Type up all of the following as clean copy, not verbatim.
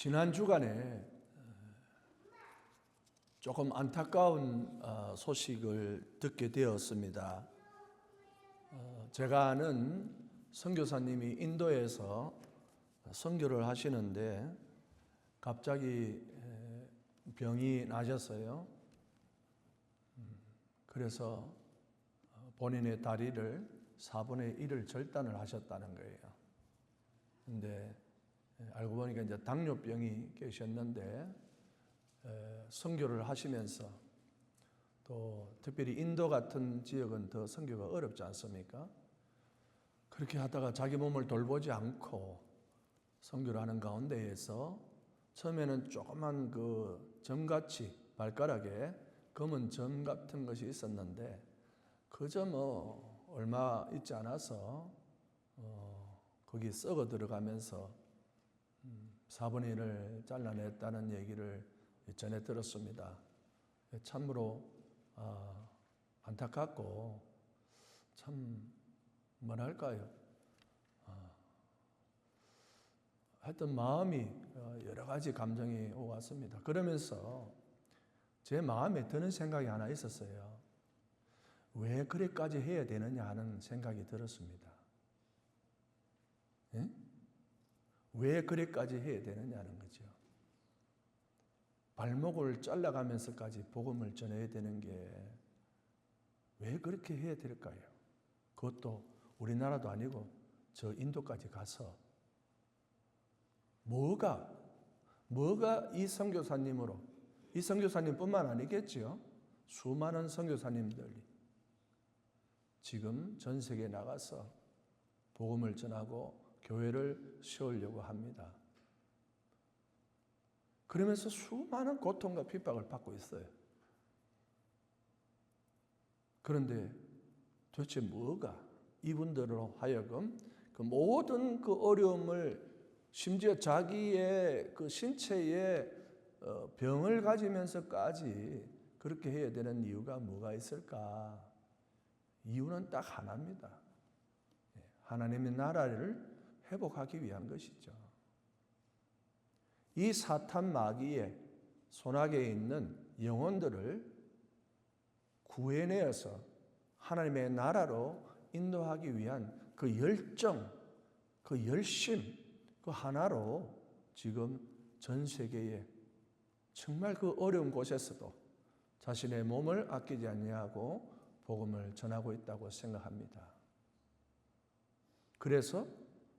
지난 주간에 조금 안타까운 소식을 듣게 되었습니다. 제가 아는 선교사님이 인도에서 선교를 하시는데 갑자기 병이 나셨어요. 그래서 본인의 다리를 4분의 1을 절단을 하셨다는 거예요. 근데 알고 보니까 이제 당뇨병이 계셨는데 선교를 하시면서 또 특별히 인도 같은 지역은 더 선교가 어렵지 않습니까? 그렇게 하다가 자기 몸을 돌보지 않고 선교를 하는 가운데에서 처음에는 조그만 그 점같이 발가락에 검은 점 같은 것이 있었는데 그저 얼마 있지 않아서 거기 썩어 들어가면서 4분의 1을 잘라냈다는 얘기를 전에 들었습니다. 참으로 안타깝고 참 뭐랄까요. 하여튼 마음이 여러 가지 감정이 오갔습니다. 그러면서 제 마음에 드는 생각이 하나 있었어요. 왜 그래까지 해야 되느냐 하는 생각이 들었습니다. 예? 왜 그래까지 해야 되느냐는 거죠. 발목을 잘라가면서까지 복음을 전해야 되는 게 왜 그렇게 해야 될까요? 그것도 우리나라도 아니고 저 인도까지 가서 뭐가 이 선교사님으로, 이 선교사님뿐만 아니겠지요. 수많은 선교사님들이 지금 전 세계에 나가서 복음을 전하고 교회를 세우려고 합니다. 그러면서 수많은 고통과 핍박을 받고 있어요. 그런데 도대체 뭐가 이분들로 하여금 그 모든 그 어려움을 심지어 자기의 그 신체에 병을 가지면서까지 그렇게 해야 되는 이유가 뭐가 있을까? 이유는 딱 하나입니다. 하나님의 나라를 회복하기 위한 것이죠. 이 사탄 마귀의 손아귀에 있는 영혼들을 구해내어서 하나님의 나라로 인도하기 위한 그 열정, 그 열심, 그 하나로 지금 전 세계에 정말 그 어려운 곳에서도 자신의 몸을 아끼지 아니하고 복음을 전하고 있다고 생각합니다. 그래서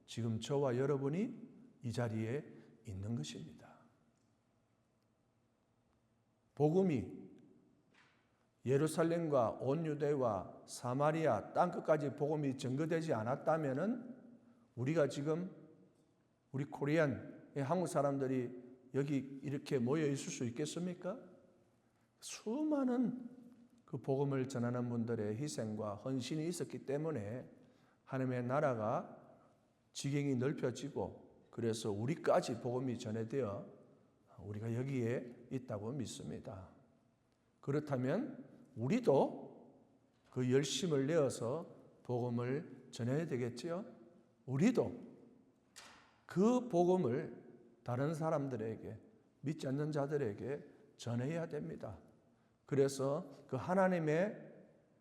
지금 저와 여러분이 이 자리에 있는 것입니다. 복음이 예루살렘과 온 유대와 사마리아 땅끝까지 복음이 전거되지 않았다면은 우리가 지금 우리 코리안 한국 사람들이 여기 이렇게 모여 있을 수 있겠습니까? 수많은 그 복음을 전하는 분들의 희생과 헌신이 있었기 때문에 하나님의 나라가 지경이 넓혀지고 그래서 우리까지 복음이 전해되어 우리가 여기에 있다고 믿습니다. 그렇다면 우리도 그 열심을 내어서 복음을 전해야 되겠지요. 우리도 그 복음을 다른 사람들에게, 믿지 않는 자들에게 전해야 됩니다. 그래서 그 하나님의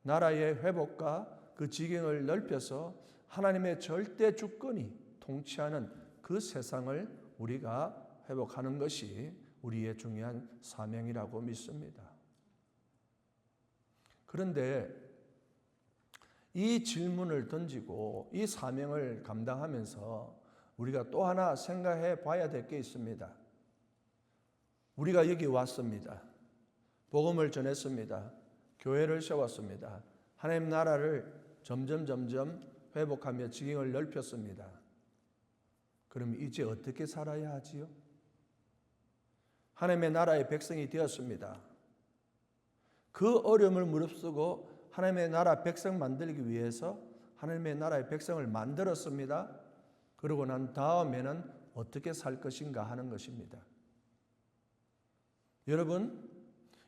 나라의 회복과 그 지경을 넓혀서 하나님의 절대 주권이 통치하는 그 세상을 우리가 회복하는 것이 우리의 중요한 사명이라고 믿습니다. 그런데 이 질문을 던지고 이 사명을 감당하면서 우리가 또 하나 생각해 봐야 될 게 있습니다. 우리가 여기 왔습니다. 복음을 전했습니다. 교회를 세웠습니다. 하나님 나라를 점점 회복하며 지경을 넓혔습니다. 그럼 이제 어떻게 살아야 하지요? 하나님의 나라의 백성이 되었습니다. 그 어려움을 무릅쓰고 하나님의 나라 백성 만들기 위해서 하나님의 나라의 백성을 만들었습니다. 그러고 난 다음에는 어떻게 살 것인가 하는 것입니다. 여러분,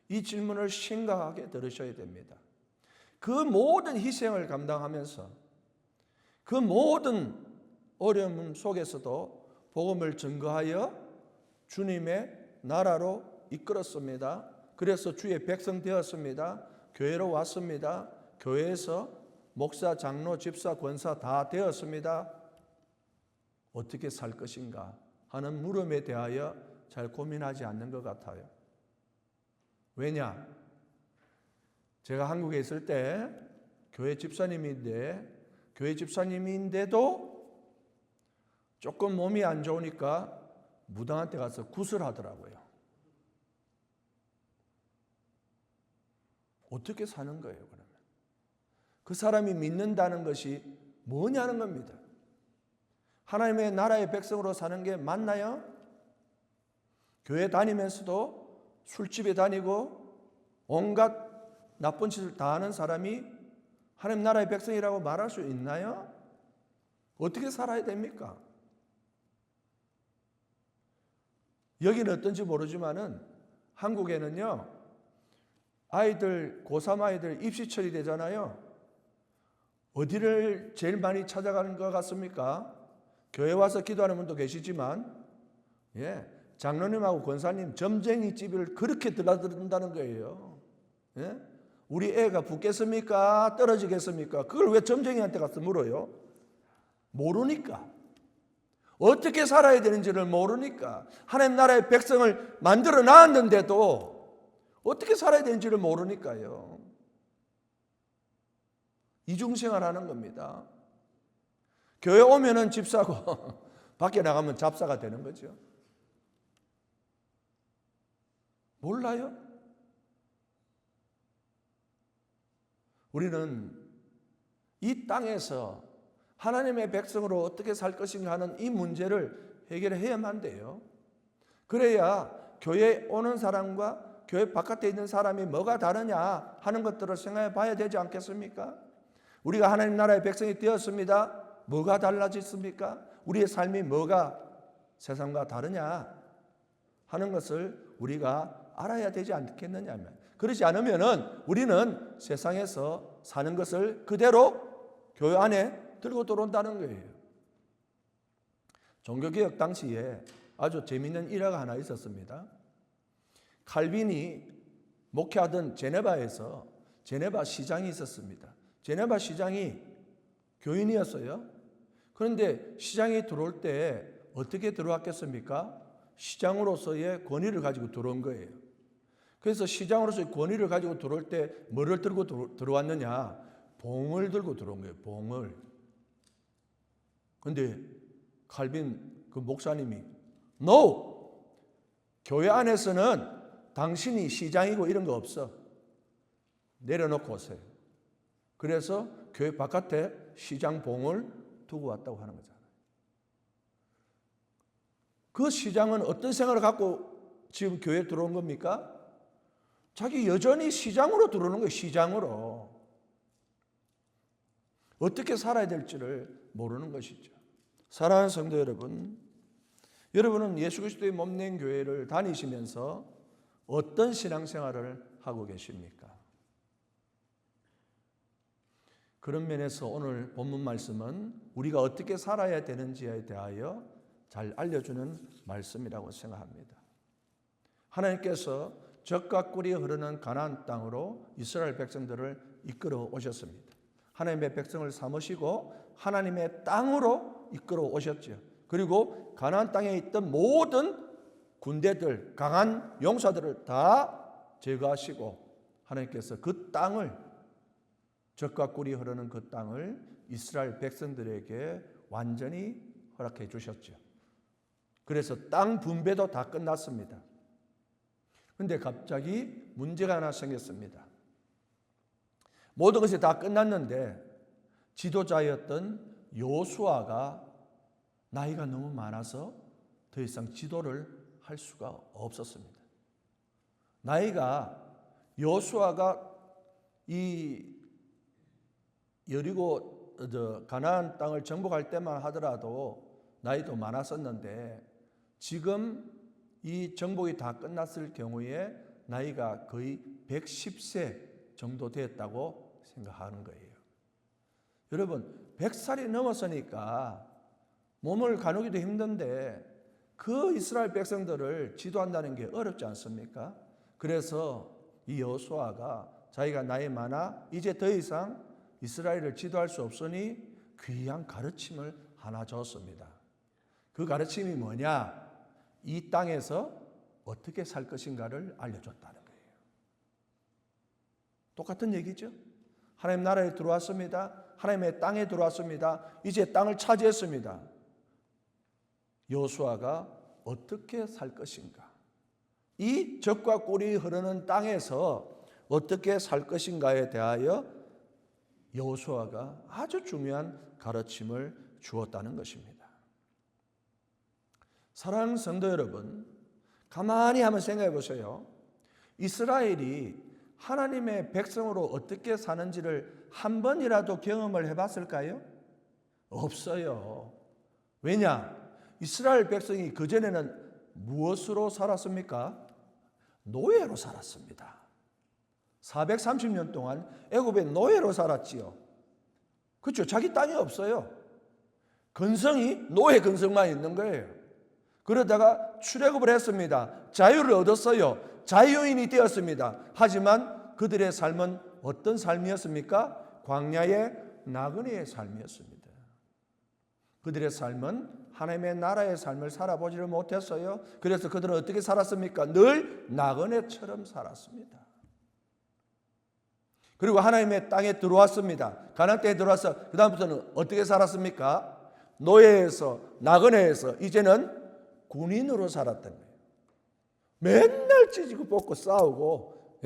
이 질문을 심각하게 들으셔야 됩니다. 그 모든 희생을 감당하면서 그 모든 어려움 속에서도 복음을 증거하여 주님의 나라로 이끌었습니다. 그래서 주의 백성 되었습니다. 교회로 왔습니다. 교회에서 목사, 장로, 집사, 권사 다 되었습니다. 어떻게 살 것인가 하는 물음에 대하여 잘 고민하지 않는 것 같아요. 왜냐? 제가 한국에 있을 때 교회 집사님인데도 조금 몸이 안 좋으니까 무당한테 가서 구슬하더라고요. 어떻게 사는 거예요, 그러면? 그 사람이 믿는다는 것이 뭐냐는 겁니다. 하나님의 나라의 백성으로 사는 게 맞나요? 교회 다니면서도 술집에 다니고 온갖 나쁜 짓을 다 하는 사람이 하나님 나라의 백성이라고 말할 수 있나요? 어떻게 살아야 됩니까? 여기는 어떤지 모르지만은 한국에는요, 아이들, 고3 아이들 입시철이 되잖아요. 어디를 제일 많이 찾아가는 것 같습니까? 교회 와서 기도하는 분도 계시지만, 장로님하고 권사님 점쟁이 집을 그렇게 들락거린다는 거예요. 우리 애가 붙겠습니까? 떨어지겠습니까? 그걸 왜 점쟁이한테 가서 물어요? 모르니까. 어떻게 살아야 되는지를 모르니까. 하나님 나라의 백성을 만들어 놨는데도 어떻게 살아야 되는지를 모르니까요. 이중생활하는 겁니다. 교회 오면은 집사고 밖에 나가면 잡사가 되는 거죠. 몰라요? 우리는 이 땅에서 하나님의 백성으로 어떻게 살 것인가 하는 이 문제를 해결해야만 돼요. 그래야 교회에 오는 사람과 교회 바깥에 있는 사람이 뭐가 다르냐 하는 것들을 생각해 봐야 되지 않겠습니까? 우리가 하나님 나라의 백성이 되었습니다. 뭐가 달라졌습니까? 우리의 삶이 뭐가 세상과 다르냐 하는 것을 우리가 알아야 되지 않겠느냐면, 그렇지 않으면은 우리는 세상에서 사는 것을 그대로 교회 안에 들고 들어온다는 거예요. 종교개혁 당시에 아주 재미있는 일화가 하나 있었습니다. 칼빈이 목회하던 제네바에서 제네바 시장이 있었습니다. 제네바 시장이 교인이었어요. 그런데 시장에 들어올 때 어떻게 들어왔겠습니까? 시장으로서의 권위를 가지고 들어온 거예요. 그래서 시장으로서의 권위를 가지고 들어올 때 뭐를 들고 들어왔느냐? 봉을 들고 들어온 거예요. 봉을. 그런데 칼빈 그 목사님이 No! 교회 안에서는 당신이 시장이고 이런 거 없어. 내려놓고 오세요. 그래서 교회 바깥에 시장 봉을 두고 왔다고 하는 거잖아요. 그 시장은 어떤 생각을 갖고 지금 교회에 들어온 겁니까? 자기 여전히 시장으로 들어오는 거예요. 시장으로. 어떻게 살아야 될지를 모르는 것이죠. 사랑하는 성도 여러분, 여러분은 예수 그리스도의 몸된 교회를 다니시면서 어떤 신앙생활을 하고 계십니까? 그런 면에서 오늘 본문 말씀은 우리가 어떻게 살아야 되는지에 대하여 잘 알려주는 말씀이라고 생각합니다. 하나님께서 젖과 꿀이 흐르는 가나안 땅으로 이스라엘 백성들을 이끌어 오셨습니다. 하나님의 백성을 삼으시고 하나님의 땅으로 이끌어 오셨죠. 그리고 가나안 땅에 있던 모든 군대들, 강한 용사들을 다 제거하시고 하나님께서 그 땅을, 젖과 꿀이 흐르는 그 땅을 이스라엘 백성들에게 완전히 허락해 주셨죠. 그래서 땅 분배도 다 끝났습니다. 그런데 갑자기 문제가 하나 생겼습니다. 모든 것이 다 끝났는데 지도자였던 여호수아가 나이가 너무 많아서 더 이상 지도를 할 수가 없었습니다. 나이가 여호수아가 이 여리고 가나안 땅을 정복할 때만 하더라도 나이도 많았었는데 지금 이 정복이 다 끝났을 경우에 나이가 거의 110세 정도 되었다고 생각하는 거예요. 여러분, 100살이 넘었으니까 몸을 가누기도 힘든데 그 이스라엘 백성들을 지도한다는 게 어렵지 않습니까? 그래서 이 여호수아가 자기가 나이 많아 이제 더 이상 이스라엘을 지도할 수 없으니 귀한 가르침을 하나 줬습니다. 그 가르침이 뭐냐? 이 땅에서 어떻게 살 것인가를 알려줬다는 거예요. 똑같은 얘기죠. 하나님 나라에 들어왔습니다. 하나님의 땅에 들어왔습니다. 이제 땅을 차지했습니다. 여호수아가 어떻게 살 것인가? 이 젖과 꿀이 흐르는 땅에서 어떻게 살 것인가에 대하여 여호수아가 아주 중요한 가르침을 주었다는 것입니다. 사랑하는 성도 여러분, 가만히 한번 생각해 보세요. 이스라엘이 하나님의 백성으로 어떻게 사는지를 한 번이라도 경험을 해봤을까요? 없어요. 왜냐? 이스라엘 백성이 그전에는 무엇으로 살았습니까? 노예로 살았습니다. 430년 동안 애굽의 노예로 살았지요. 그렇죠? 자기 땅이 없어요. 근성이 노예 근성만 있는 거예요. 그러다가 출애굽을 했습니다. 자유를 얻었어요. 자유인이 되었습니다. 하지만 그들의 삶은 어떤 삶이었습니까? 광야의 나그네의 삶이었습니다. 그들의 삶은 하나님의 나라의 삶을 살아보지를 못했어요. 그래서 그들은 어떻게 살았습니까? 늘 나그네처럼 살았습니다. 그리고 하나님의 땅에 들어왔습니다. 가나안 땅에 들어와서 그 다음부터는 어떻게 살았습니까? 노예에서 나그네에서 이제는 군인으로 살았던 거예요. 맨날 찢고 뽑고 싸우고,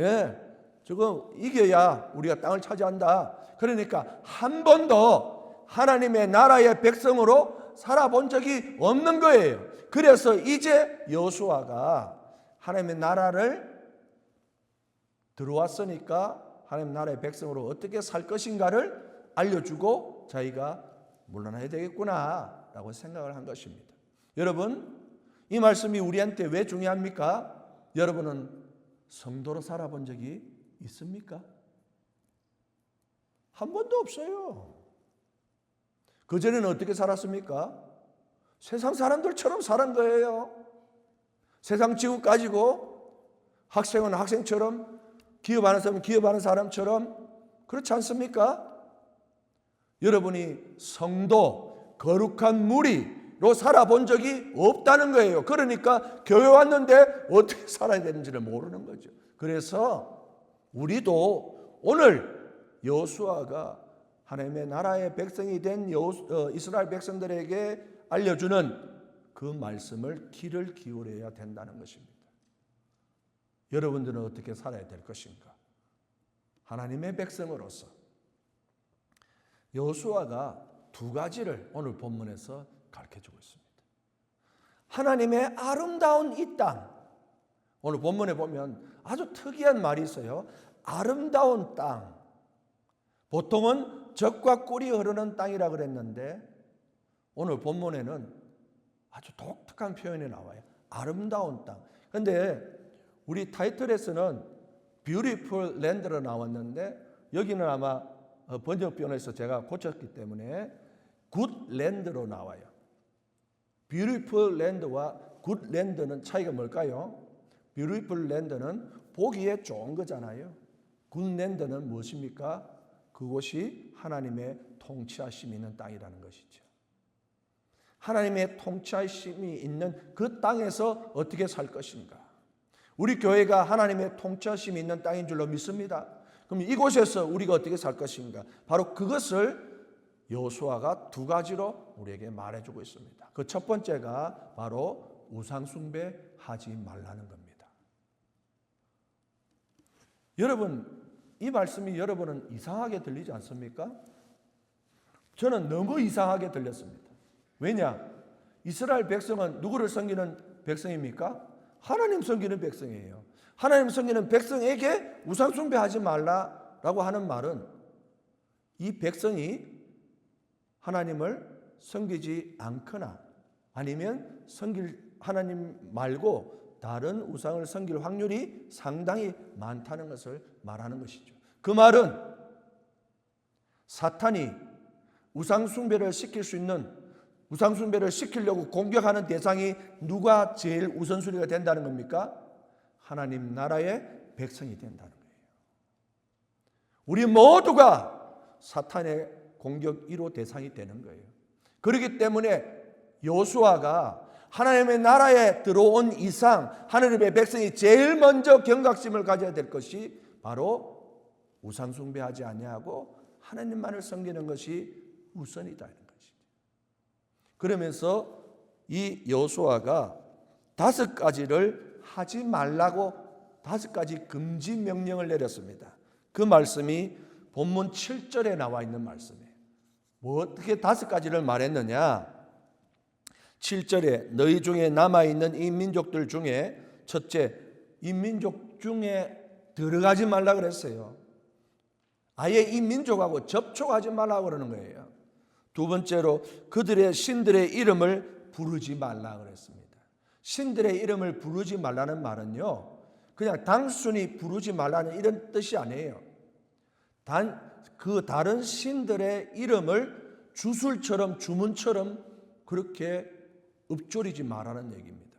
지금 이겨야 우리가 땅을 차지한다. 그러니까 한 번도 하나님의 나라의 백성으로 살아본 적이 없는 거예요. 그래서 이제 여호수아가 하나님의 나라를 들어왔으니까 하나님 나라의 백성으로 어떻게 살 것인가를 알려주고 자기가 물러나야 되겠구나 라고 생각을 한 것입니다. 여러분, 이 말씀이 우리한테 왜 중요합니까? 여러분은 성도로 살아본 적이 있습니까? 한 번도 없어요. 그전에는 어떻게 살았습니까? 세상 사람들처럼 살은 거예요. 세상 지국 가지고 학생은 학생처럼, 기업하는 사람은 기업하는 사람처럼, 그렇지 않습니까? 여러분이 성도, 거룩한 무리로 살아본 적이 없다는 거예요. 그러니까 교회 왔는데 어떻게 살아야 되는지를 모르는 거죠. 그래서 우리도 오늘 여호수아가 하나님의 나라의 백성이 된 이스라엘 백성들에게 알려주는 그 말씀을 귀를 기울여야 된다는 것입니다. 여러분들은 어떻게 살아야 될 것인가? 하나님의 백성으로서 여호수아가 두 가지를 오늘 본문에서 가르쳐주고 있습니다. 하나님의 아름다운 이 땅, 오늘 본문에 보면 아주 특이한 말이 있어요. 아름다운 땅. 보통은 젖과 꿀이 흐르는 땅이라 그랬는데 오늘 본문에는 아주 독특한 표현이 나와요. 아름다운 땅. 그런데 우리 타이틀에서는 Beautiful Land로 나왔는데 여기는 아마 번역본에서 제가 고쳤기 때문에 Good Land로 나와요. Beautiful Land와 Good Land는 차이가 뭘까요? Beautiful Land는 보기에 좋은 거잖아요. Good Land는 무엇입니까? 그곳이 하나님의 통치하심이 있는 땅이라는 것이죠. 하나님의 통치하심이 있는 그 땅에서 어떻게 살 것인가? 우리 교회가 하나님의 통치하심이 있는 땅인 줄로 믿습니다. 그럼 이곳에서 우리가 어떻게 살 것인가? 바로 그것을 여호수아가 두 가지로 우리에게 말해주고 있습니다. 그 첫 번째가 바로 우상숭배하지 말라는 겁니다. 여러분, 이 말씀이 여러분은 이상하게 들리지 않습니까? 저는 너무 이상하게 들렸습니다. 왜냐? 이스라엘 백성은 누구를 섬기는 백성입니까? 하나님 섬기는 백성이에요. 하나님 섬기는 백성에게 우상숭배하지 말라라고 하는 말은 이 백성이 하나님을 섬기지 않거나 아니면 하나님 말고 다른 우상을 섬길 확률이 상당히 많다는 것을 말하는 것이죠. 그 말은 사탄이 우상숭배를 시킬 수 있는 우상숭배를 시키려고 공격하는 대상이 누가 제일 우선순위가 된다는 겁니까? 하나님 나라의 백성이 된다는 거예요. 우리 모두가 사탄의 공격 1호 대상이 되는 거예요. 그렇기 때문에 여호수아가 하나님의 나라에 들어온 이상 하나님의 백성이 제일 먼저 경각심을 가져야 될 것이 바로 우상숭배하지 아니하고 하나님만을 섬기는 것이 우선이다. 그러면서 이 여호수아가 5가지를 하지 말라고 5가지 금지 명령을 내렸습니다. 그 말씀이 본문 7절에 나와 있는 말씀이에요. 뭐 어떻게 5가지를 말했느냐? 7절에 너희 중에 남아있는 이 민족들 중에 첫째, 이 민족 중에 들어가지 말라 그랬어요. 아예 이 민족하고 접촉하지 말라고 그러는 거예요. 두 번째로 그들의 신들의 이름을 부르지 말라 그랬습니다. 신들의 이름을 부르지 말라는 말은요, 그냥 단순히 부르지 말라는 이런 뜻이 아니에요. 그 다른 신들의 이름을 주술처럼 주문처럼 그렇게 읊조리지 말라는 얘기입니다.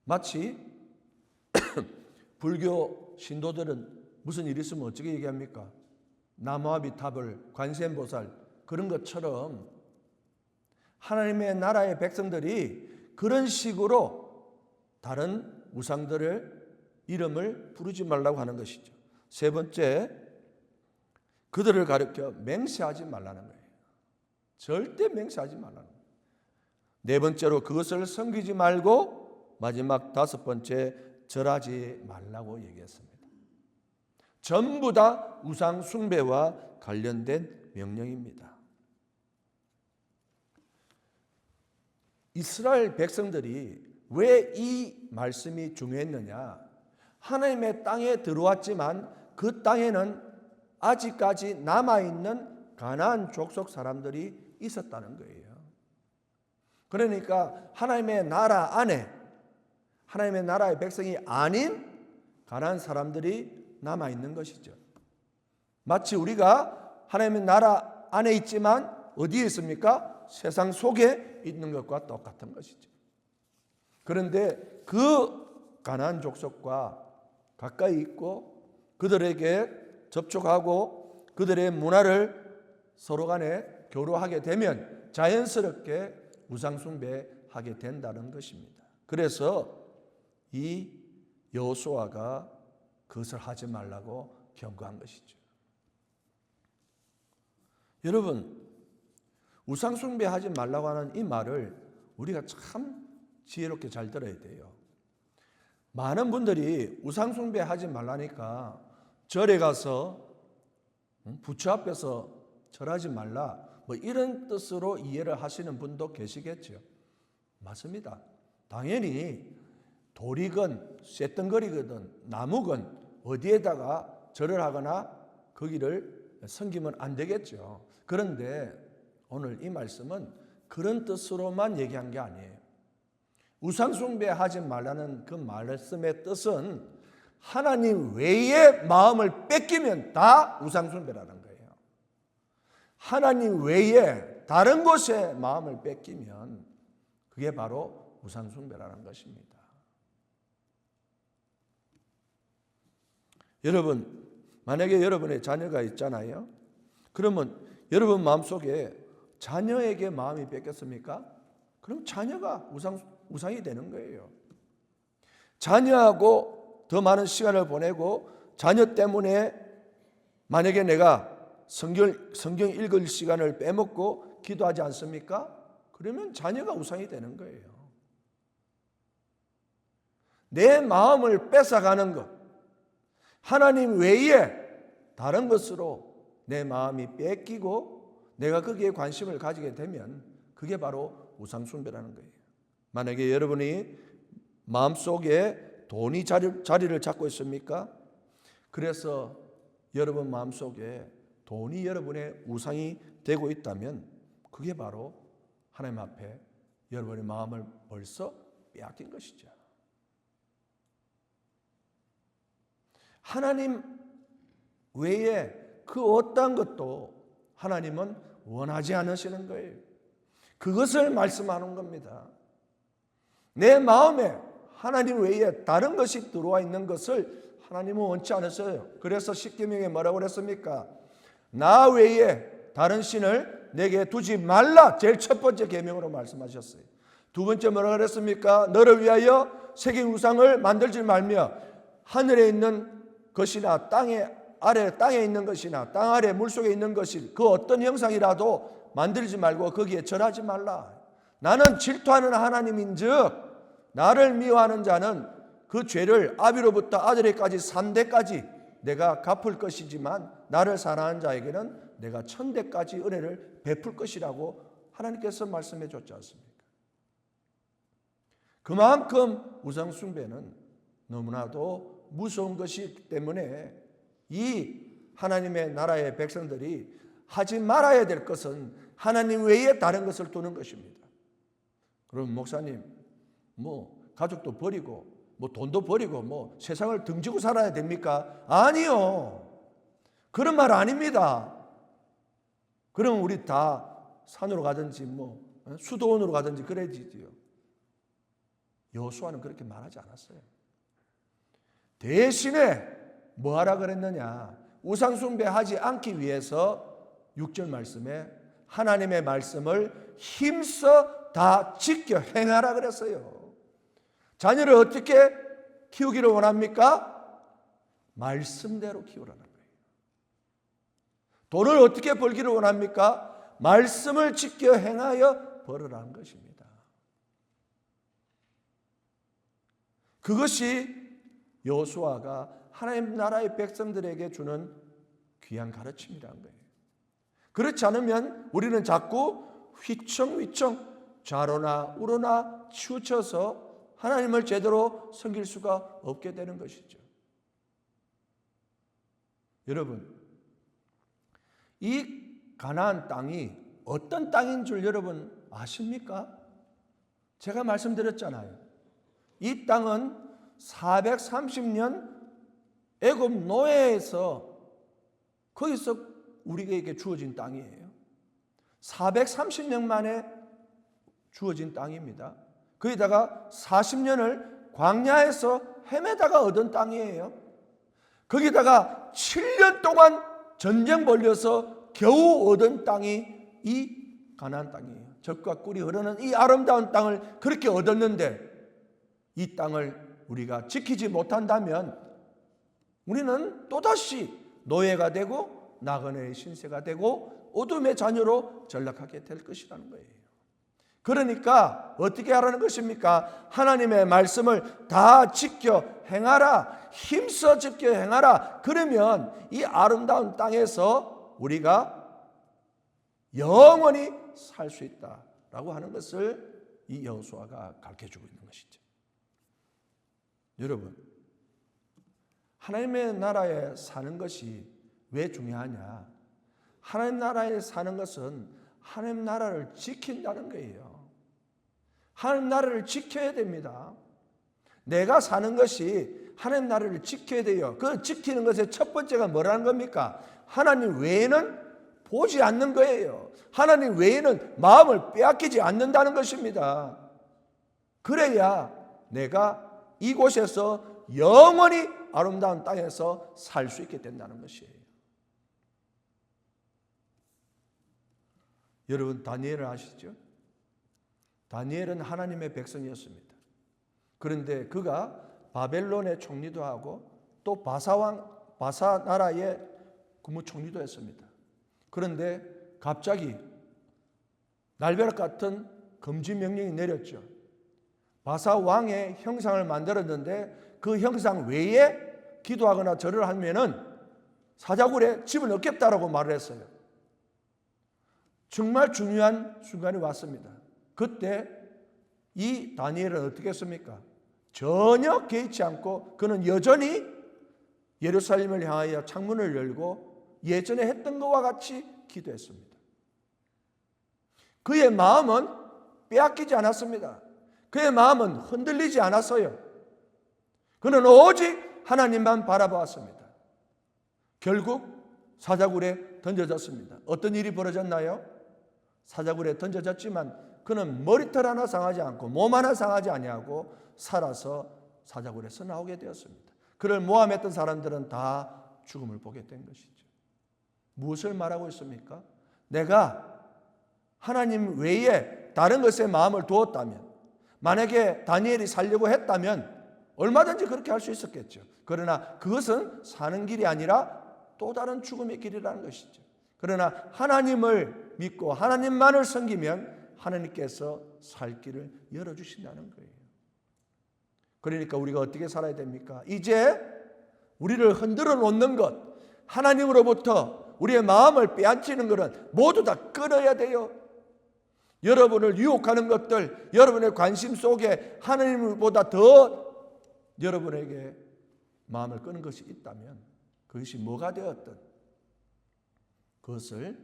마치 불교 신도들은 무슨 일 있으면 어떻게 얘기합니까? 나무아비 탑을 관세음보살 그런 것처럼 하나님의 나라의 백성들이 그런 식으로 다른 우상들의 이름을 부르지 말라고 하는 것이죠. 세 번째, 그들을 가리켜 맹세하지 말라는 거예요. 절대 맹세하지 말라는 거예요. 네 번째로 그것을 섬기지 말고 마지막 5번째, 절하지 말라고 얘기했습니다. 전부 다 우상 숭배와 관련된 명령입니다. 이스라엘 백성들이 왜 이 말씀이 중요했느냐? 하나님의 땅에 들어왔지만 그 땅에는 아직까지 남아있는 가나안 족속 사람들이 있었다는 거예요. 그러니까 하나님의 나라 안에 하나님의 나라의 백성이 아닌 가나안 사람들이 남아있는 것이죠. 마치 우리가 하나님의 나라 안에 있지만 어디에 있습니까? 세상 속에 있는 것과 똑같은 것이죠. 그런데 그 가나안 족속과 가까이 있고 그들에게 접촉하고 그들의 문화를 서로 간에 교류하게 되면 자연스럽게 우상숭배하게 된다는 것입니다. 그래서 이 여호수아가 그것을 하지 말라고 경고한 것이죠. 여러분, 우상숭배하지 말라고 하는 이 말을 우리가 참 지혜롭게 잘 들어야 돼요. 많은 분들이 우상숭배하지 말라니까 절에 가서 부처 앞에서 절하지 말라 뭐 이런 뜻으로 이해를 하시는 분도 계시겠죠. 맞습니다. 당연히 돌이건 쇳덩거리거든 나무건 어디에다가 절을 하거나 거기를 섬기면 안 되겠죠. 그런데 오늘 이 말씀은 그런 뜻으로만 얘기한 게 아니에요. 우상숭배하지 말라는 그 말씀의 뜻은 하나님 외에 마음을 뺏기면 다 우상숭배라는 거예요. 하나님 외에 다른 곳에 마음을 뺏기면 그게 바로 우상숭배라는 것입니다. 여러분, 만약에 여러분의 자녀가 있잖아요. 그러면 여러분 마음속에 자녀에게 마음이 뺏겼습니까? 그럼 자녀가 우상이 되는 거예요. 자녀하고 더 많은 시간을 보내고 자녀 때문에 만약에 내가 성경 읽을 시간을 빼먹고 기도하지 않습니까? 그러면 자녀가 우상이 되는 거예요. 내 마음을 뺏어가는 것, 하나님 외에 다른 것으로 내 마음이 뺏기고 내가 거기에 관심을 가지게 되면 그게 바로 우상숭배라는 거예요. 만약에 여러분이 마음속에 돈이 자리를 잡고 있습니까? 그래서 여러분 마음속에 돈이 여러분의 우상이 되고 있다면 그게 바로 하나님 앞에 여러분의 마음을 벌써 빼앗긴 것이죠. 하나님 외에 그 어떠한 것도 하나님은 원하지 않으시는 거예요. 그것을 말씀하는 겁니다. 내 마음에 하나님 외에 다른 것이 들어와 있는 것을 하나님은 원치 않으셔요. 그래서 십계명에 뭐라고 그랬습니까? 나 외에 다른 신을 내게 두지 말라. 제일 첫 번째 계명으로 말씀하셨어요. 두 번째 뭐라고 그랬습니까? 너를 위하여 새긴 우상을 만들지 말며 하늘에 있는 것이나 땅에 있는 것이나 땅 아래 물속에 있는 것이 그 어떤 형상이라도 만들지 말고 거기에 절하지 말라. 나는 질투하는 하나님인즉 나를 미워하는 자는 그 죄를 아비로부터 아들에까지 3대까지 내가 갚을 것이지만 나를 사랑하는 자에게는 내가 1000대까지 은혜를 베풀 것이라고 하나님께서 말씀해 줬지 않습니까? 그만큼 우상 숭배는 너무나도 무서운 것이기 때문에 이 하나님의 나라의 백성들이 하지 말아야 될 것은 하나님 외에 다른 것을 두는 것입니다. 그럼 목사님, 가족도 버리고 돈도 버리고 세상을 등지고 살아야 됩니까? 아니요. 그런 말 아닙니다. 그럼 우리 다 산으로 가든지 수도원으로 가든지 그래야지요. 여호수아는 그렇게 말하지 않았어요. 대신에 뭐 하라 그랬느냐? 우상 숭배하지 않기 위해서 6절 말씀에 하나님의 말씀을 힘써 다 지켜 행하라 그랬어요. 자녀를 어떻게 키우기를 원합니까? 말씀대로 키우라는 거예요. 돈을 어떻게 벌기를 원합니까? 말씀을 지켜 행하여 벌으라는 것입니다. 그것이 여호수아가 하나님 나라의 백성들에게 주는 귀한 가르침이라는 거예요. 그렇지 않으면 우리는 자꾸 휘청휘청 좌로나 우로나 치우쳐서 하나님을 제대로 섬길 수가 없게 되는 것이죠. 여러분, 이 가나안 땅이 어떤 땅인 줄 여러분 아십니까? 제가 말씀드렸잖아요. 이 땅은 430년 애굽 노예에서 거기서 우리에게 주어진 땅이에요. 430년 만에 주어진 땅입니다. 거기다가 40년을 광야에서 헤매다가 얻은 땅이에요. 거기다가 7년 동안 전쟁 벌려서 겨우 얻은 땅이 이 가나안 땅이에요. 젖과 꿀이 흐르는 이 아름다운 땅을 그렇게 얻었는데 이 땅을 우리가 지키지 못한다면 우리는 또다시 노예가 되고 나그네의 신세가 되고 어둠의 자녀로 전락하게 될 것이라는 거예요. 그러니까 어떻게 하라는 것입니까? 하나님의 말씀을 다 지켜 행하라. 힘써 지켜 행하라. 그러면 이 아름다운 땅에서 우리가 영원히 살 수 있다라고 하는 것을 이 여호수아가 가르쳐주고 있는 것이죠. 여러분, 하나님의 나라에 사는 것이 왜 중요하냐? 하나님 나라에 사는 것은 하나님 나라를 지킨다는 거예요. 하나님 나라를 지켜야 됩니다. 내가 사는 것이 하나님 나라를 지켜야 돼요. 그 지키는 것의 첫 번째가 뭐라는 겁니까? 하나님 외에는 보지 않는 거예요. 하나님 외에는 마음을 빼앗기지 않는다는 것입니다. 그래야 내가 이곳에서 영원히 아름다운 땅에서 살 수 있게 된다는 것이에요. 여러분, 다니엘을 아시죠? 다니엘은 하나님의 백성이었습니다. 그런데 그가 바벨론의 총리도 하고 또 바사 나라의 국무총리도 했습니다. 그런데 갑자기 날벼락 같은 금지 명령이 내렸죠. 바사 왕의 형상을 만들었는데 그 형상 외에 기도하거나 절을 하면은 사자굴에 집을 넣겠다라고 말을 했어요. 정말 중요한 순간이 왔습니다. 그때 이 다니엘은 어떻게 했습니까? 전혀 개의치 않고 그는 여전히 예루살렘을 향하여 창문을 열고 예전에 했던 것과 같이 기도했습니다. 그의 마음은 빼앗기지 않았습니다. 그의 마음은 흔들리지 않았어요. 그는 오직 하나님만 바라보았습니다. 결국 사자굴에 던져졌습니다. 어떤 일이 벌어졌나요? 사자굴에 던져졌지만 그는 머리털 하나 상하지 않고 몸 하나 상하지 아니하고 살아서 사자굴에서 나오게 되었습니다. 그를 모함했던 사람들은 다 죽음을 보게 된 것이죠. 무엇을 말하고 있습니까? 내가 하나님 외에 다른 것에 마음을 두었다면, 만약에 다니엘이 살려고 했다면 얼마든지 그렇게 할 수 있었겠죠. 그러나 그것은 사는 길이 아니라 또 다른 죽음의 길이라는 것이죠. 그러나 하나님을 믿고 하나님만을 섬기면 하나님께서 살 길을 열어주신다는 거예요. 그러니까 우리가 어떻게 살아야 됩니까? 이제 우리를 흔들어 놓는 것, 하나님으로부터 우리의 마음을 빼앗기는 것은 모두 다 끊어야 돼요. 여러분을 유혹하는 것들, 여러분의 관심 속에 하나님보다 더 여러분에게 마음을 끄는 것이 있다면 그것이 뭐가 되었든 그것을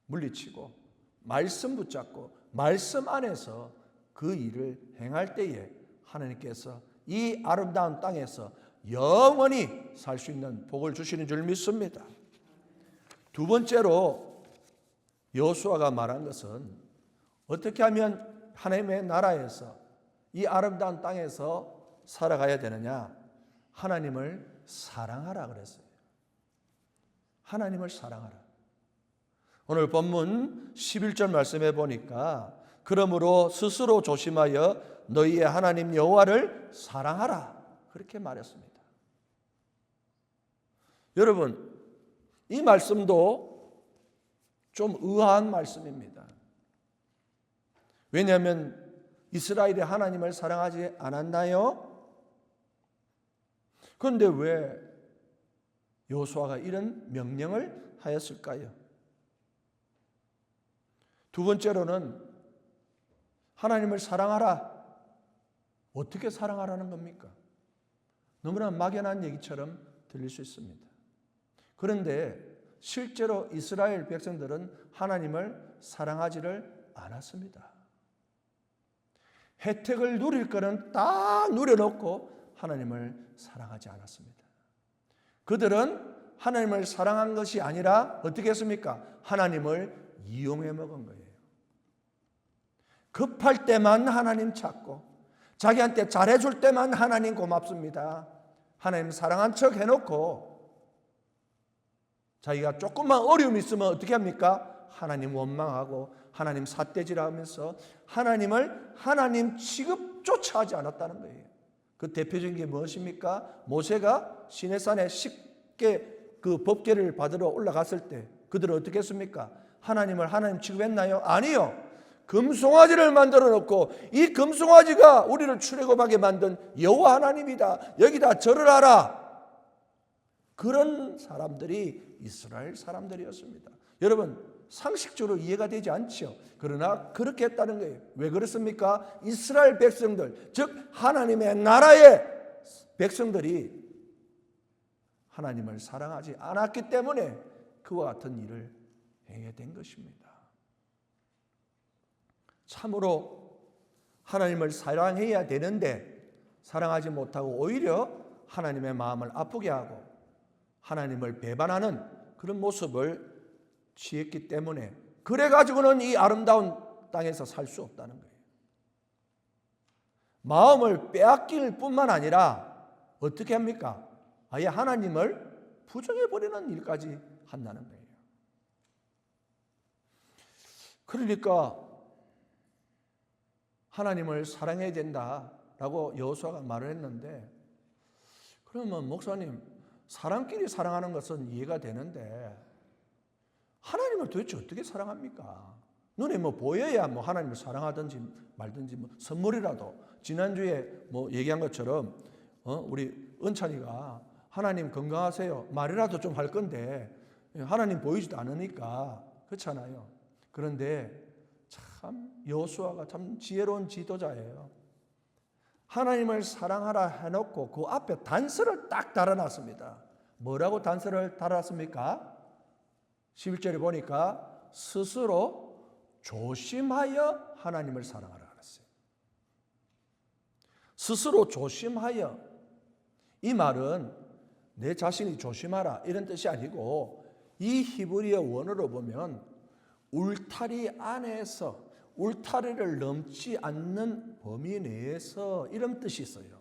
물리치고 말씀 붙잡고 말씀 안에서 그 일을 행할 때에 하나님께서 이 아름다운 땅에서 영원히 살 수 있는 복을 주시는 줄 믿습니다. 두 번째로 여호수아가 말한 것은 어떻게 하면 하나님의 나라에서 이 아름다운 땅에서 살아가야 되느냐? 하나님을 사랑하라 그랬어요. 하나님을 사랑하라. 오늘 본문 11절 말씀해 보니까 그러므로 스스로 조심하여 너희의 하나님 여호와를 사랑하라 그렇게 말했습니다. 여러분, 이 말씀도 좀 의아한 말씀입니다. 왜냐하면 이스라엘이 하나님을 사랑하지 않았나요? 그런데 왜 여호수아가 이런 명령을 하였을까요? 두 번째로는 하나님을 사랑하라. 어떻게 사랑하라는 겁니까? 너무나 막연한 얘기처럼 들릴 수 있습니다. 그런데 실제로 이스라엘 백성들은 하나님을 사랑하지를 않았습니다. 혜택을 누릴 거는 다 누려놓고 하나님을 사랑하지 않았습니다. 그들은 하나님을 사랑한 것이 아니라 어떻게 했습니까? 하나님을 이용해 먹은 거예요. 급할 때만 하나님 찾고 자기한테 잘해줄 때만 하나님 고맙습니다. 하나님 사랑한 척 해놓고 자기가 조금만 어려움이 있으면 어떻게 합니까? 하나님 원망하고 하나님 삿대질하면서 하나님을 하나님 취급조차 하지 않았다는 거예요. 그 대표적인 게 무엇입니까? 모세가 시내산에 10개 그 법궤를 받으러 올라갔을 때 그들은 어떻게 했습니까? 하나님을 하나님 취급했나요? 아니요. 금송아지를 만들어 놓고 이 금송아지가 우리를 출애굽하게 만든 여호와 하나님이다. 여기다 절을 하라. 그런 사람들이 이스라엘 사람들이었습니다. 여러분, 상식적으로 이해가 되지 않죠. 그러나 그렇게 했다는 거예요. 왜 그렇습니까? 이스라엘 백성들, 즉 하나님의 나라의 백성들이 하나님을 사랑하지 않았기 때문에 그와 같은 일을 행하게 된 것입니다. 참으로 하나님을 사랑해야 되는데 사랑하지 못하고 오히려 하나님의 마음을 아프게 하고 하나님을 배반하는 그런 모습을 취했기 때문에 그래가지고는 이 아름다운 땅에서 살 수 없다는 거예요. 마음을 빼앗길 뿐만 아니라 어떻게 합니까? 아예 하나님을 부정해버리는 일까지 한다는 거예요. 그러니까 하나님을 사랑해야 된다라고 여호수아가 말을 했는데, 그러면 목사님, 사람끼리 사랑하는 것은 이해가 되는데 하나님을 도대체 어떻게 사랑합니까? 눈에 뭐 보여야 뭐 하나님을 사랑하든지 말든지 뭐 선물이라도, 지난주에 뭐 얘기한 것처럼 우리 은찬이가 하나님 건강하세요 말이라도 좀 할 건데 하나님 보이지도 않으니까 그렇잖아요. 그런데 참 여호수아가 참 지혜로운 지도자예요. 하나님을 사랑하라 해놓고 그 앞에 단서를 딱 달아놨습니다. 뭐라고 단서를 달았습니까? 11절에 보니까 스스로 조심하여 하나님을 사랑하라 그랬어요. 스스로 조심하여, 이 말은 내 자신이 조심하라 이런 뜻이 아니고 이 히브리어 원어로 보면 울타리 안에서, 울타리를 넘지 않는 범위 내에서, 이런 뜻이 있어요.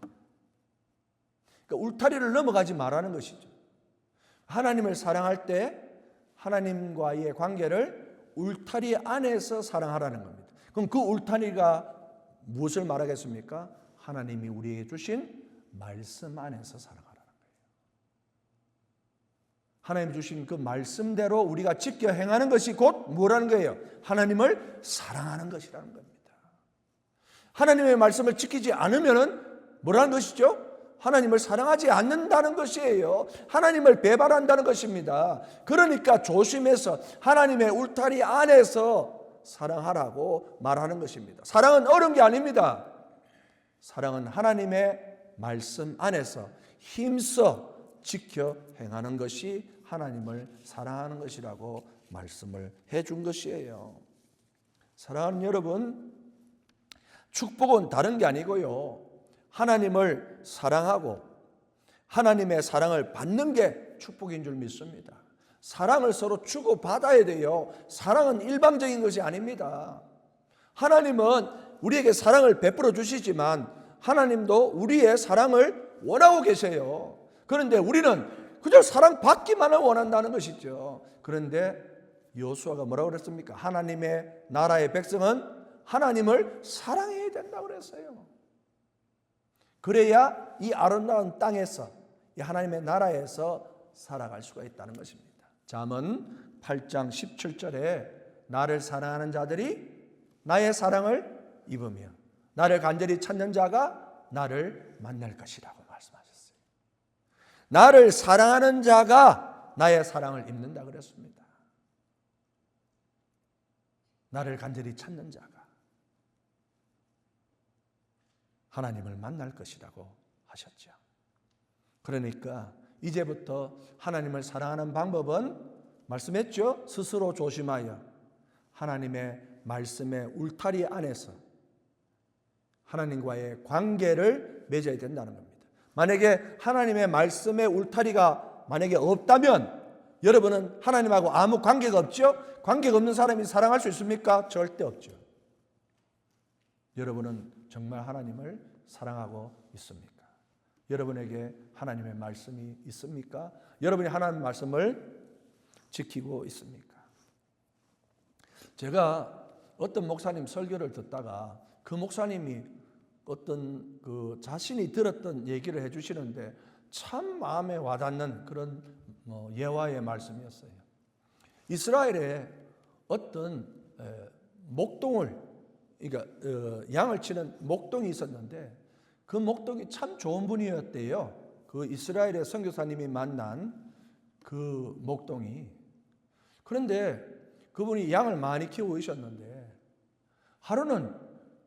그러니까 울타리를 넘어가지 말라는 것이죠. 하나님을 사랑할 때 하나님과의 관계를 울타리 안에서 사랑하라는 겁니다. 그럼 그 울타리가 무엇을 말하겠습니까? 하나님이 우리에게 주신 말씀 안에서 사랑하라는 거예요. 하나님 주신 그 말씀대로 우리가 지켜 행하는 것이 곧 뭐라는 거예요? 하나님을 사랑하는 것이라는 겁니다. 하나님의 말씀을 지키지 않으면은 뭐라는 것이죠? 하나님을 사랑하지 않는다는 것이에요. 하나님을 배반한다는 것입니다. 그러니까 조심해서 하나님의 울타리 안에서 사랑하라고 말하는 것입니다. 사랑은 어려운 게 아닙니다. 사랑은 하나님의 말씀 안에서 힘써 지켜 행하는 것이 하나님을 사랑하는 것이라고 말씀을 해준 것이에요. 사랑하는 여러분, 축복은 다른 게 아니고요, 하나님을 사랑하고 하나님의 사랑을 받는 게 축복인 줄 믿습니다. 사랑을 서로 주고받아야 돼요. 사랑은 일방적인 것이 아닙니다. 하나님은 우리에게 사랑을 베풀어 주시지만 하나님도 우리의 사랑을 원하고 계세요. 그런데 우리는 그저 사랑받기만을 원한다는 것이죠. 그런데 여호수아가 뭐라고 그랬습니까? 하나님의 나라의 백성은 하나님을 사랑해야 된다고 그랬어요. 그래야 이 아름다운 땅에서, 이 하나님의 나라에서 살아갈 수가 있다는 것입니다. 잠언 8장 17절에 나를 사랑하는 자들이 나의 사랑을 입으며 나를 간절히 찾는 자가 나를 만날 것이라고 말씀하셨어요. 나를 사랑하는 자가 나의 사랑을 입는다 그랬습니다. 나를 간절히 찾는 자가 하나님을 만날 것이라고 하셨죠. 그러니까 이제부터 하나님을 사랑하는 방법은 말씀했죠. 스스로 조심하여 하나님의 말씀의 울타리 안에서 하나님과의 관계를 맺어야 된다는 겁니다. 만약에 하나님의 말씀의 울타리가 만약에 없다면 여러분은 하나님하고 아무 관계가 없죠? 관계가 없는 사람이 사랑할 수 있습니까? 절대 없죠. 여러분은 정말 하나님을 사랑하고 있습니까? 여러분에게 하나님의 말씀이 있습니까? 여러분이 하나님의 말씀을 지키고 있습니까? 제가 어떤 목사님 설교를 듣다가 그 목사님이 어떤 그 자신이 들었던 얘기를 해주시는데 참 마음에 와닿는 그런 예화의 말씀이었어요. 이스라엘에 어떤 목동을, 그러니까 양을 치는 목동이 있었는데 그 목동이 참 좋은 분이었대요. 그 이스라엘의 선교사님이 만난 그 목동이. 그런데 그분이 양을 많이 키우고 계셨는데 하루는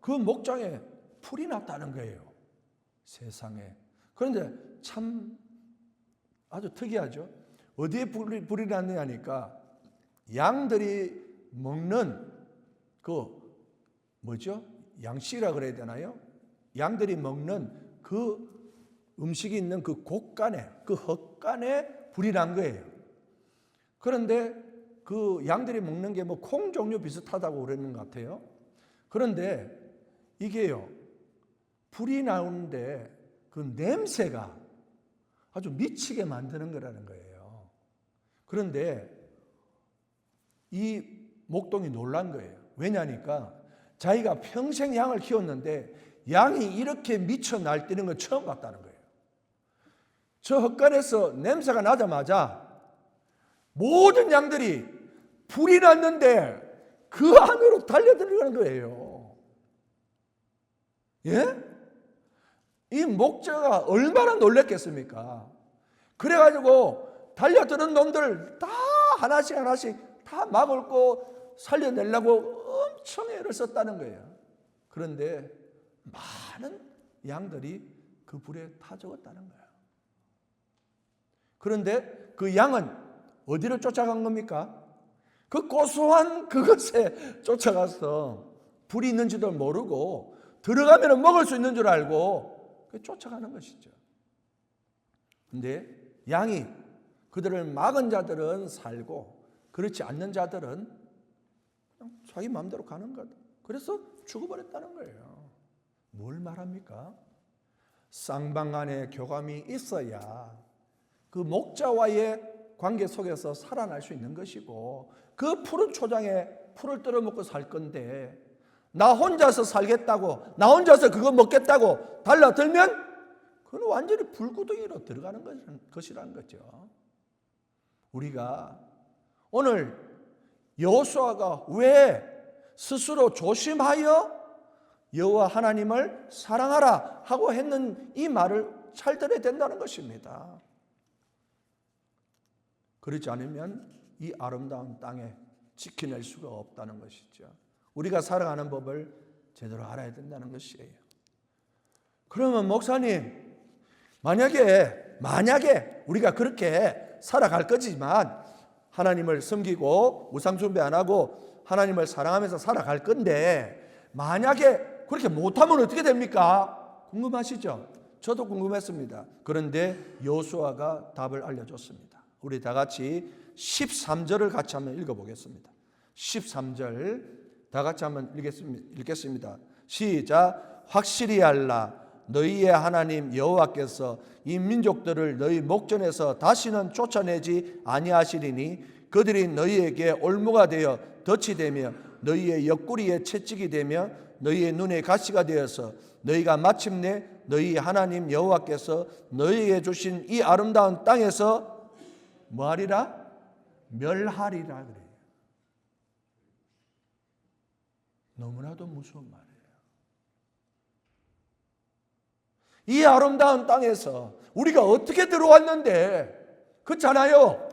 그 목장에 풀이 났다는 거예요. 세상에. 그런데 참 아주 특이하죠. 어디에 불이 났느냐니까 양들이 먹는 그 뭐죠? 양식이라 그래야 되나요? 양들이 먹는 그 음식이 있는 그 곳간에, 그 헛간에 불이 난 거예요. 그런데 그 양들이 먹는 게 뭐 콩 종류 비슷하다고 그랬는 것 같아요. 그런데 이게요, 불이 나오는데 그 냄새가 아주 미치게 만드는 거라는 거예요. 그런데 이 목동이 놀란 거예요. 왜냐니까 자기가 평생 양을 키웠는데 양이 이렇게 미쳐 날뛰는 건 처음 봤다는 거예요. 저 헛간에서 냄새가 나자마자 모든 양들이 불이 났는데 그 안으로 달려들어가는 거예요. 예? 이 목자가 얼마나 놀랬겠습니까? 그래가지고 달려드는 놈들 다 하나씩 다 막을고 살려내려고 엄청 애를 썼다는 거예요. 그런데 많은 양들이 그 불에 타 죽었다는 거예요. 그런데 그 양은 어디로 쫓아간 겁니까? 그 고소한 그것에 쫓아가서 불이 있는지도 모르고 들어가면 먹을 수 있는 줄 알고 쫓아가는 것이죠. 근데 양이 그들을 막은 자들은 살고 그렇지 않는 자들은 그냥 자기 마음대로 가는 거다. 그래서 죽어버렸다는 거예요. 뭘 말합니까? 쌍방간의 교감이 있어야 그 목자와의 관계 속에서 살아날 수 있는 것이고, 그 푸른 초장에 풀을 떨어먹고 살 건데 나 혼자서 살겠다고, 나 혼자서 그거 먹겠다고 달라들면 그건 완전히 불구덩이로 들어가는 것이라는 거죠. 우리가 오늘 여호수아가 왜 스스로 조심하여 여호와 하나님을 사랑하라 하고 했는 이 말을 잘 들어야 된다는 것입니다. 그렇지 않으면 이 아름다운 땅에 지켜낼 수가 없다는 것이죠. 우리가 살아가는 법을 제대로 알아야 된다는 것이에요. 그러면 목사님, 만약에 우리가 그렇게 살아갈 거지만 하나님을 섬기고 우상 숭배 안 하고 하나님을 사랑하면서 살아갈 건데, 만약에 그렇게 못하면 어떻게 됩니까? 궁금하시죠? 저도 궁금했습니다. 그런데 여호수아가 답을 알려줬습니다. 우리 다 같이 13절을 같이 한번 읽어보겠습니다. 13절 다 같이 한번 읽겠습니다. 시작. 확실히 알라. 너희의 하나님 여호와께서 이 민족들을 너희 목전에서 다시는 쫓아내지 아니하시리니 그들이 너희에게 올무가 되어 덫이 되며 너희의 옆구리에 채찍이 되며 너희의 눈에 가시가 되어서 너희가 마침내 너희 하나님 여호와께서 너희에게 주신 이 아름다운 땅에서 뭐하리라? 멸하리라 그래요. 너무나도 무서운 말이에요. 이 아름다운 땅에서 우리가 어떻게 들어왔는데, 그렇잖아요.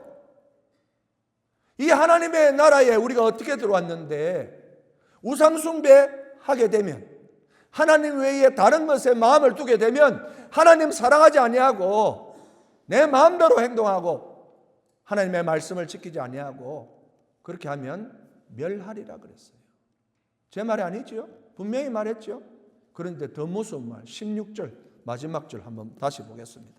이 하나님의 나라에 우리가 어떻게 들어왔는데 우상숭배하게 되면, 하나님 외에 다른 것에 마음을 두게 되면, 하나님 사랑하지 아니하고 내 마음대로 행동하고 하나님의 말씀을 지키지 아니하고 그렇게 하면 멸하리라 그랬어요. 제 말이 아니죠. 분명히 말했죠. 그런데 더 무서운 말 16절 마지막 절 한번 다시 보겠습니다.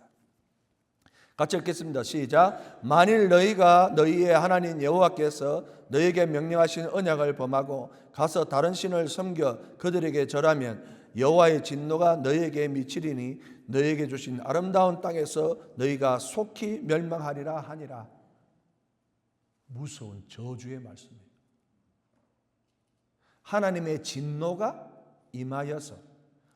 같이 읽겠습니다. 시작. 만일 너희가 너희의 하나님 여호와께서 너희에게 명령하신 언약을 범하고 가서 다른 신을 섬겨 그들에게 절하면 여호와의 진노가 너희에게 미치리니 너희에게 주신 아름다운 땅에서 너희가 속히 멸망하리라 하니라. 무서운 저주의 말씀입니다. 하나님의 진노가 임하여서,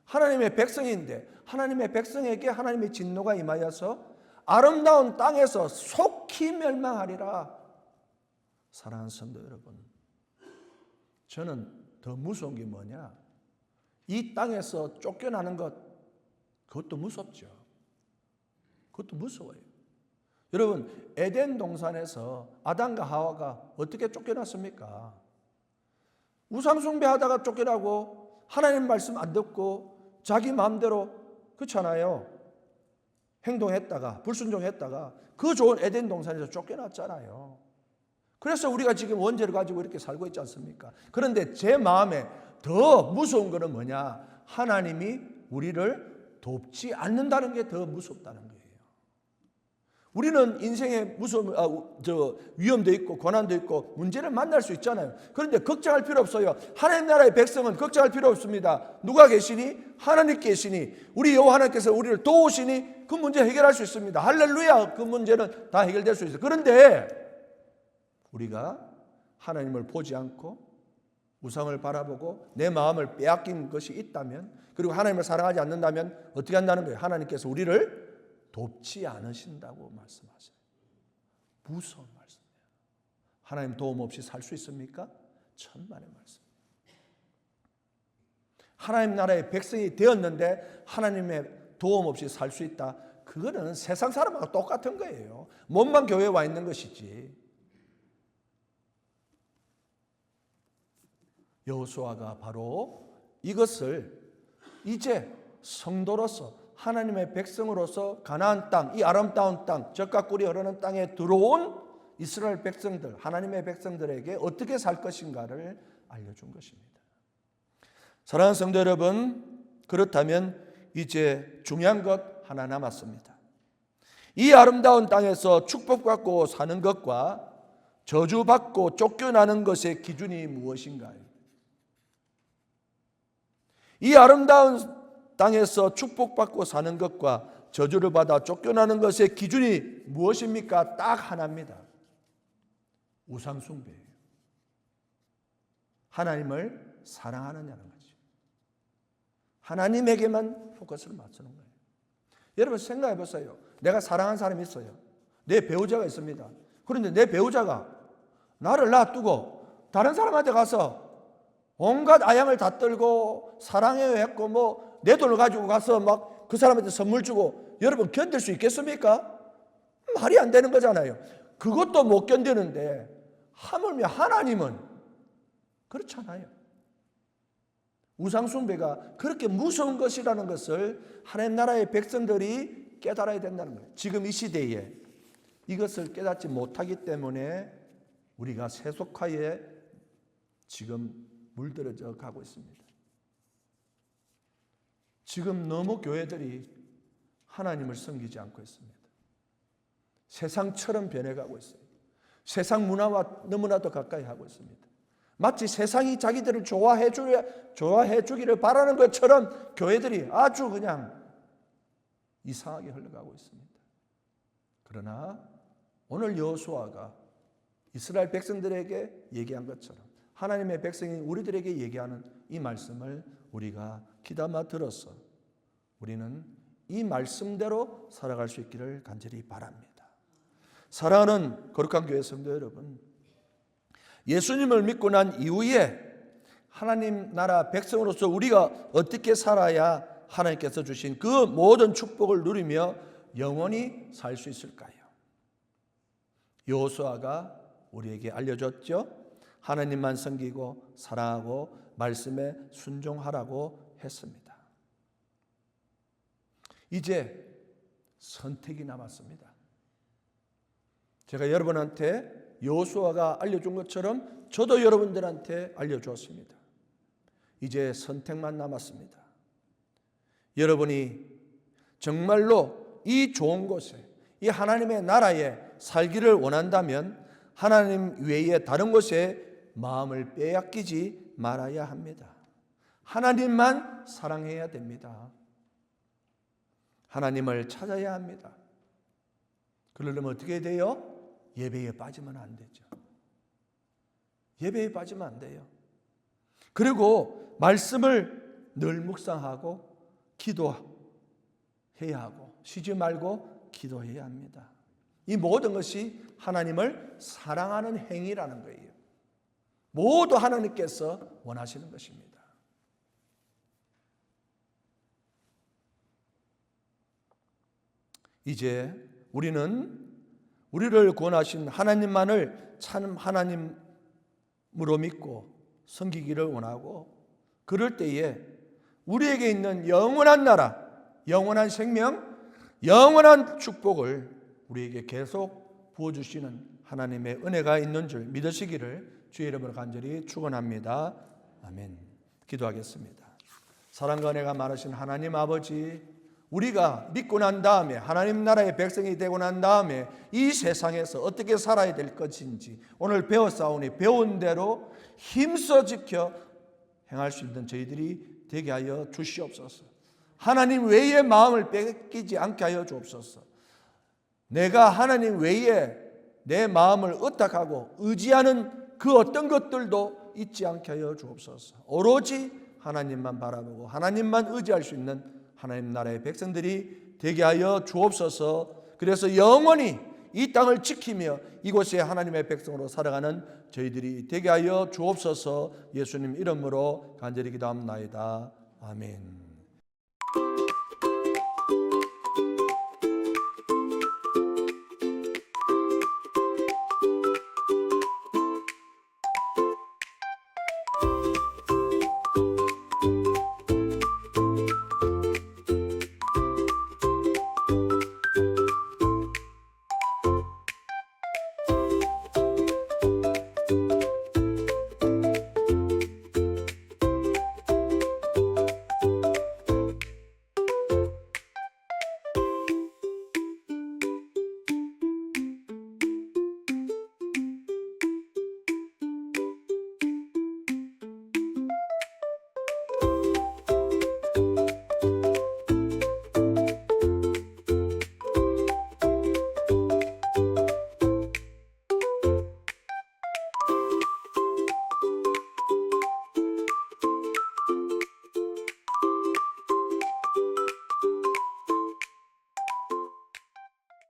하나님의 백성인데 하나님의 백성에게 하나님의 진노가 임하여서 아름다운 땅에서 속히 멸망하리라. 사랑하는 성도 여러분, 저는 더 무서운 게 뭐냐, 이 땅에서 쫓겨나는 것, 그것도 무섭죠. 그것도 무서워요. 여러분, 에덴 동산에서 아담과 하와가 어떻게 쫓겨났습니까? 우상 숭배하다가 쫓겨나고 하나님 말씀 안 듣고 자기 마음대로, 그렇잖아요, 행동했다가 불순종했다가 그 좋은 에덴 동산에서 쫓겨났잖아요. 그래서 우리가 지금 원죄를 가지고 이렇게 살고 있지 않습니까? 그런데 제 마음에 더 무서운 것은 뭐냐, 하나님이 우리를 돕지 않는다는 게 더 무섭다는 거예요. 우리는 인생에 무서움, 위험도 있고 고난도 있고 문제를 만날 수 있잖아요. 그런데 걱정할 필요 없어요. 하나님 나라의 백성은 걱정할 필요 없습니다. 누가 계시니? 하나님 계시니, 우리 여호와 하나님께서 우리를 도우시니 그 문제 해결할 수 있습니다. 할렐루야. 그 문제는 다 해결될 수 있어요. 그런데 우리가 하나님을 보지 않고 우상을 바라보고 내 마음을 빼앗긴 것이 있다면, 그리고 하나님을 사랑하지 않는다면 어떻게 한다는 거예요? 하나님께서 우리를 돕지 않으신다고 말씀하세요. 무서운 말씀이에요. 하나님 도움 없이 살 수 있습니까? 천만의 말씀. 하나님 나라의 백성이 되었는데 하나님의 도움 없이 살 수 있다. 그거는 세상 사람하고 똑같은 거예요. 몸만 교회에 와 있는 것이지. 여호수아가 바로 이것을 이제 성도로서, 하나님의 백성으로서 가나안 땅, 이 아름다운 땅, 젖과 꿀이 흐르는 땅에 들어온 이스라엘 백성들, 하나님의 백성들에게 어떻게 살 것인가를 알려준 것입니다. 사랑하는 성도 여러분, 그렇다면 이제 중요한 것 하나 남았습니다. 이 아름다운 땅에서 축복받고 사는 것과 저주받고 쫓겨나는 것의 기준이 무엇인가요? 이 아름다운 땅에서 축복받고 사는 것과 저주를 받아 쫓겨나는 것의 기준이 무엇입니까? 딱 하나입니다. 우상 숭배예요. 하나님을 사랑하느냐는 거죠. 하나님에게만 포커스를 맞추는 거예요. 여러분 생각해 보세요. 내가 사랑하는 사람이 있어요. 내 배우자가 있습니다. 그런데 내 배우자가 나를 놔두고 다른 사람한테 가서 온갖 아양을 다 떨고 사랑해요 했고 뭐 내 돈을 가지고 가서 막 그 사람한테 선물 주고 여러분 견딜 수 있겠습니까? 말이 안 되는 거잖아요. 그것도 못 견디는데 하물며 하나님은 그렇잖아요. 우상 숭배가 그렇게 무서운 것이라는 것을 하나님 나라의 백성들이 깨달아야 된다는 거예요. 지금 이 시대에 이것을 깨닫지 못하기 때문에 우리가 세속화에 지금 물들어져 가고 있습니다. 지금 너무 교회들이 하나님을 섬기지 않고 있습니다. 세상처럼 변해가고 있습니다. 세상 문화와 너무나도 가까이 하고 있습니다. 마치 세상이 자기들을 좋아해 주기를 바라는 것처럼 교회들이 아주 그냥 이상하게 흘러가고 있습니다. 그러나 오늘 여호수아가 이스라엘 백성들에게 얘기한 것처럼 하나님의 백성인 우리들에게 얘기하는 이 말씀을 우리가 귀담아 들어서 우리는 이 말씀대로 살아갈 수 있기를 간절히 바랍니다. 사랑하는 거룩한 교회 성도 여러분, 예수님을 믿고 난 이후에 하나님 나라 백성으로서 우리가 어떻게 살아야 하나님께서 주신 그 모든 축복을 누리며 영원히 살 수 있을까요? 여호수아가 우리에게 알려줬죠. 하나님만 섬기고 사랑하고 말씀에 순종하라고 했습니다. 이제 선택이 남았습니다. 제가 여러분한테 여호수아가 알려준 것처럼 저도 여러분들한테 알려주었습니다. 이제 선택만 남았습니다. 여러분이 정말로 이 좋은 곳에, 이 하나님의 나라에 살기를 원한다면 하나님 외에 다른 곳에 마음을 빼앗기지 말아야 합니다. 하나님만 사랑해야 됩니다. 하나님을 찾아야 합니다. 그러려면 어떻게 돼요? 예배에 빠지면 안 되죠. 예배에 빠지면 안 돼요. 그리고 말씀을 늘 묵상하고 기도해야 하고 쉬지 말고 기도해야 합니다. 이 모든 것이 하나님을 사랑하는 행위라는 거예요. 모두 하나님께서 원하시는 것입니다. 이제 우리는 우리를 구원하신 하나님만을 참 하나님으로 믿고 섬기기를 원하고, 그럴 때에 우리에게 있는 영원한 나라, 영원한 생명, 영원한 축복을 우리에게 계속 부어주시는 하나님의 은혜가 있는 줄 믿으시기를 주의 이름으로 간절히 축원합니다. 아멘. 기도하겠습니다. 사랑과 은혜가 많으신 하나님 아버지, 우리가 믿고 난 다음에 하나님 나라의 백성이 되고 난 다음에 이 세상에서 어떻게 살아야 될 것인지 오늘 배웠사오니 배운 대로 힘써 지켜 행할 수 있는 저희들이 되게 하여 주시옵소서. 하나님 외에 마음을 뺏기지 않게 하여 주옵소서. 내가 하나님 외에 내 마음을 의탁하고 의지하는 그 어떤 것들도 잊지 않게 하여 주옵소서. 오로지 하나님만 바라보고 하나님만 의지할 수 있는 하나님 나라의 백성들이 되게 하여 주옵소서. 그래서 영원히 이 땅을 지키며 이곳에 하나님의 백성으로 살아가는 저희들이 되게 하여 주옵소서. 예수님 이름으로 간절히 기도합나이다. 아멘.